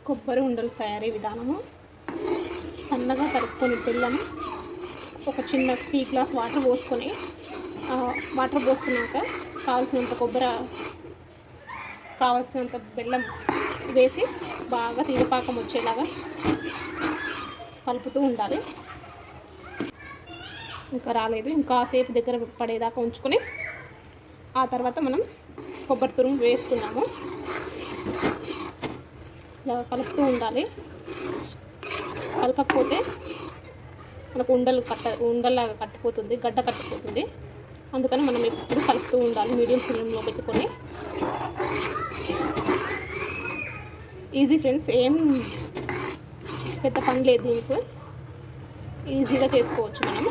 కొబ్బరి ఉండలు తయారీ విధానము. సన్నగా తరుపుకొని బెల్లం ఒక చిన్న టీ గ్లాస్ వాటర్ పోసుకున్నాక కావాల్సినంత బెల్లం వేసి బాగా తీగపాకం వచ్చేలాగా కలుపుతూ ఉండాలి. ఇంకా రాలేదు, ఇంకా సేపు దగ్గర పడేదాకా ఉంచుకొని ఆ తర్వాత మనం కొబ్బరి తురుము వేసుకున్నాము. ఇలా కలుపుతూ ఉండాలి. కలపకపోతే మనకు ఉండల్లాగా కట్టిపోతుంది, గడ్డ కట్టిపోతుంది. అందుకని మనం ఎప్పుడు కలుపుతూ ఉండాలి మీడియం ఫ్లేమ్లో పెట్టుకొని. ఈజీ ఫ్రెండ్స్, ఏం పెద్ద పని లేదు, దీనికి ఈజీగా చేసుకోవచ్చు మనం.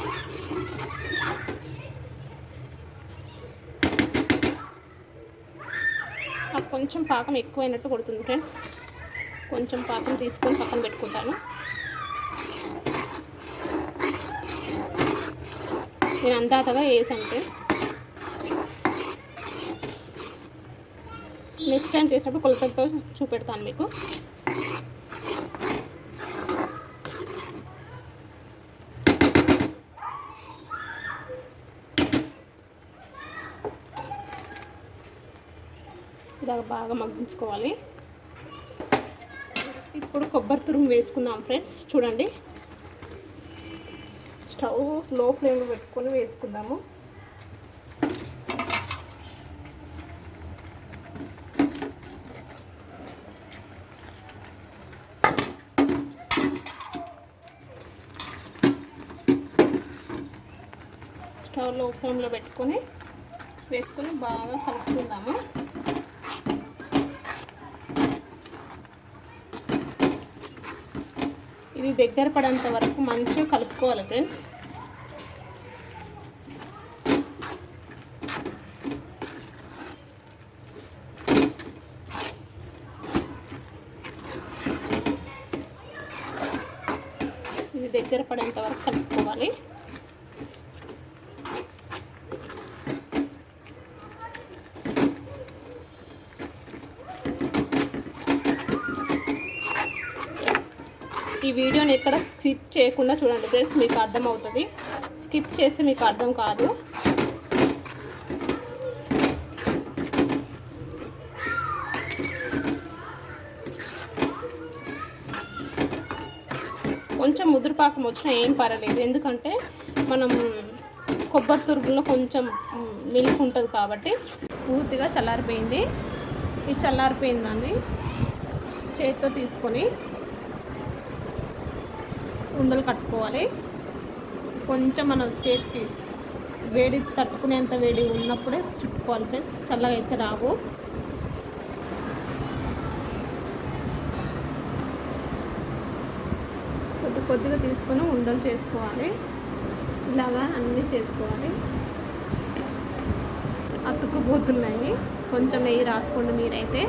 నాకు కొంచెం పాకం ఎక్కువైనట్టు కొడుతుంది ఫ్రెండ్స్, కొంచెం పాకం తీసుకొని పక్కన పెట్టుకుంటాను. నేను అందాతగా వేసాను ఫ్రెండ్స్. నెక్స్ట్ టైం చేసినప్పుడు కొలతలతో చూపెడతాను మీకు. ఇలా బాగా మగ్గించుకోవాలి. ఇప్పుడు కొబ్బరి తురుము వేసుకుందాం ఫ్రెండ్స్. చూడండి, స్టవ్ లో ఫ్లేమ్లో పెట్టుకొని వేసుకుందాము. స్టవ్ లో ఫ్లేమ్లో పెట్టుకొని వేసుకొని బాగా కలుపుకుందాము. ఇది దగ్గర పడేంత వరకు మంచిగా కలుపుకోవాలి ఫ్రెండ్స్. ఇది దగ్గర పడేంత వరకు కలుపుకోవాలి. ఈ వీడియోని ఎక్కడ స్కిప్ చేయకుండా చూడండి ఫ్రెండ్స్, మీకు అర్థమవుతుంది. స్కిప్ చేస్తే మీకు అర్థం కాదు. కొంచెం ముదురుపాకం వచ్చినా ఏం పర్వాలేదు, ఎందుకంటే మనం కొబ్బరి తురుగులో కొంచెం మిల్క్ ఉంటుంది కాబట్టి. పూర్తిగా చల్లారిపోయింది. ఈ చల్లారిపోయిన దాన్ని చేతితో తీసుకొని ఉండలు కట్టుకోవాలి. కొంచెం మన చేతికి వేడి తట్టుకునేంత వేడి ఉన్నప్పుడే చుట్టుకోవాలి ఫ్రెండ్స్, చల్లగా అయితే రావు. కొద్దిగా తీసుకొని ఉండలు చేసుకోవాలి. ఇలాగా అన్నీ చేసుకోవాలి. అతుక్కుపోతున్నాయి, కొంచెం నెయ్యి రాసుకోండి మీరైతే.